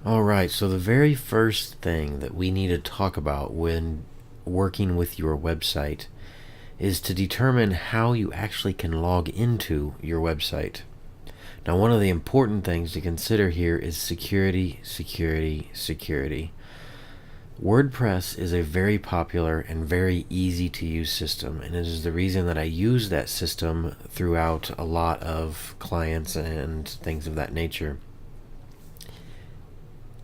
All right, so the very first thing that we need to talk about when working with your website is to determine how you actually can log into your website. Now, one of the important things to consider here is security, security, security. WordPress is a very popular and very easy to use system, and it is the reason that I use that system throughout a lot of clients and things of that nature.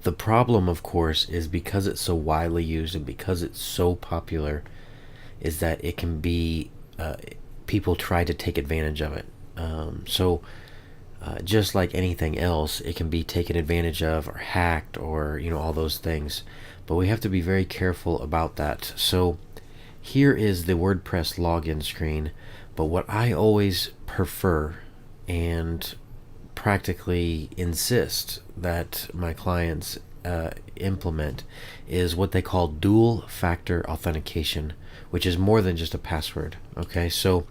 The problem, of course, is because it's so widely used and because it's so popular, is that it can be people try to take advantage of it. Just like anything else, it can be taken advantage of or hacked or all those things. But we have to be very careful about that. So here is the WordPress login screen. But what I always prefer and practically insist that my clients implement is what they call dual factor authentication, which is more than just a password. Okay, so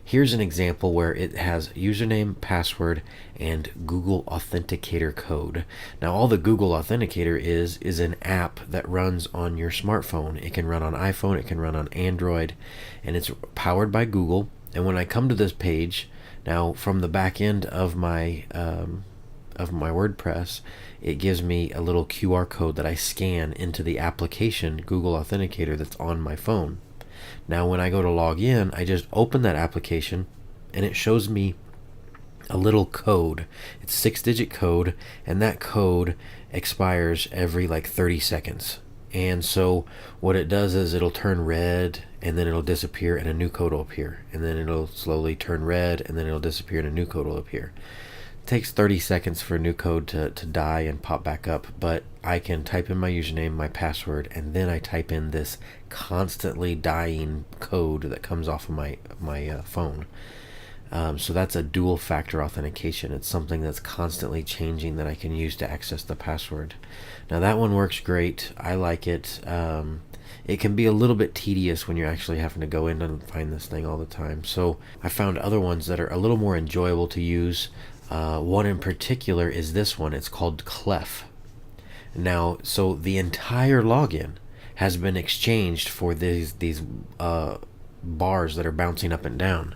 here's an example where it has username, password, and Google Authenticator code. Now, all the Google Authenticator is an app that runs on your smartphone. It can run on iPhone, it can run on Android, and it's powered by Google. And when I come to this page, now from the back end of my WordPress, it gives me a little QR code that I scan into the application Google Authenticator that's on my phone. Now, when I go to log in, I just open that application and it shows me a little code. It's 6-digit code, and that code expires every like 30 seconds. And so what it does is it'll turn red and then it'll disappear and a new code will appear. And then it'll slowly turn red and then it'll disappear and a new code will appear. It takes 30 seconds for a new code to die and pop back up, but I can type in my username, my password, and then I type in this constantly dying code that comes off of my phone. So that's a dual factor authentication. It's something that's constantly changing that I can use to access the password. Now that one works great. I like it. It can be a little bit tedious when you're actually having to go in and find this thing all the time. So I found other ones that are a little more enjoyable to use. One in particular is this one. It's called Clef. Now, so the entire login has been exchanged for these bars that are bouncing up and down.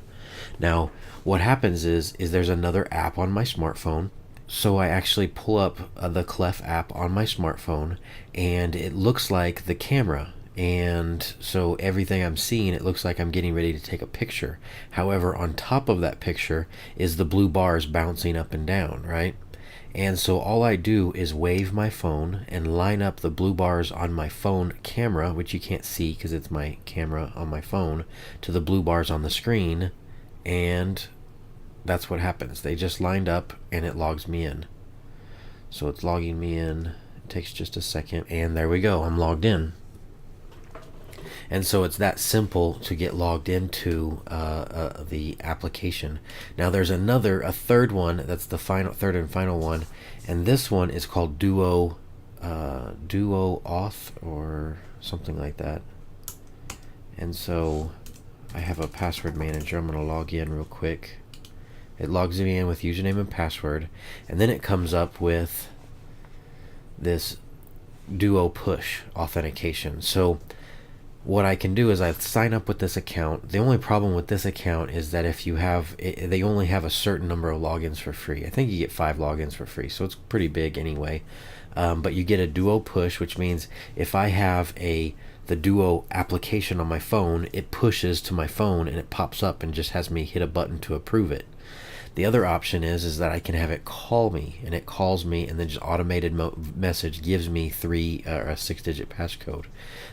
Now, what happens is there's another app on my smartphone. So I actually pull up the Clef app on my smartphone, and it looks like the camera. And so everything I'm seeing, it looks like I'm getting ready to take a picture. However, on top of that picture is the blue bars bouncing up and down, right? And so all I do is wave my phone and line up the blue bars on my phone camera, which you can't see because it's my camera on my phone, to the blue bars on the screen, and that's what happens. They just lined up and it logs me in. So it's logging me in. It takes just a second, and there we go. I'm logged in. And so it's that simple to get logged into the application. Now there's a third one. That's the third and final one, and this one is called Duo Auth or something like that. And so I have a password manager. I'm going to log in real quick. It logs me in with username and password, and then it comes up with this Duo Push authentication. So what I can do is I sign up with this account. The only problem with this account is that if you have they only have a certain number of logins for free. I think you get 5 logins for free, so it's pretty big anyway. But you get a Duo Push, which means if I have the Duo application on my phone, it pushes to my phone and it pops up and just has me hit a button to approve it. The other option is that I can have it call me, and it calls me, and then just automated message gives me a 6-digit passcode.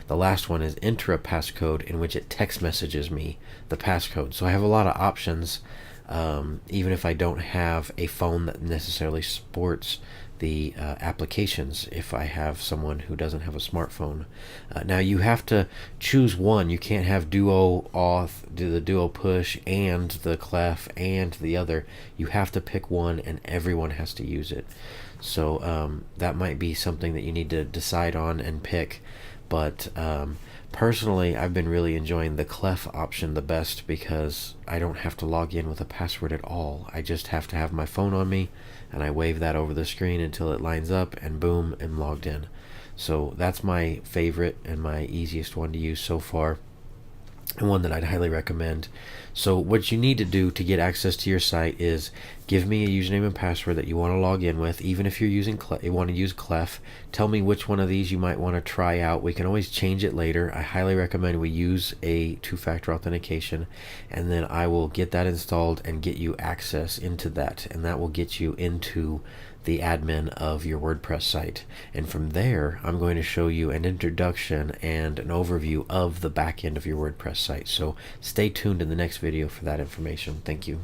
The last one is enter a passcode, in which it text messages me the passcode. So I have a lot of options, even if I don't have a phone that necessarily supports the applications. If I have someone who doesn't have a smartphone, now you have to choose one. You can't have Duo Auth, do the Duo Push, and the Clef and the other. You have to pick one, and everyone has to use it. So that might be something that you need to decide on and pick. But Personally, I've been really enjoying the Clef option the best because I don't have to log in with a password at all. I just have to have my phone on me, and I wave that over the screen until it lines up, and boom, I'm logged in. So that's my favorite and my easiest one to use so far, and one that I'd highly recommend. So what you need to do to get access to your site is give me a username and password that you want to log in with. Even if you're using you want to use Clef, tell me which one of these you might want to try out. We can always change it later. I highly recommend we use a two-factor authentication, and then I will get that installed and get you access into that, and that will get you into the admin of your WordPress site. And from there, I'm going to show you an introduction and an overview of the back end of your WordPress site. So stay tuned in the next video for that information. Thank you.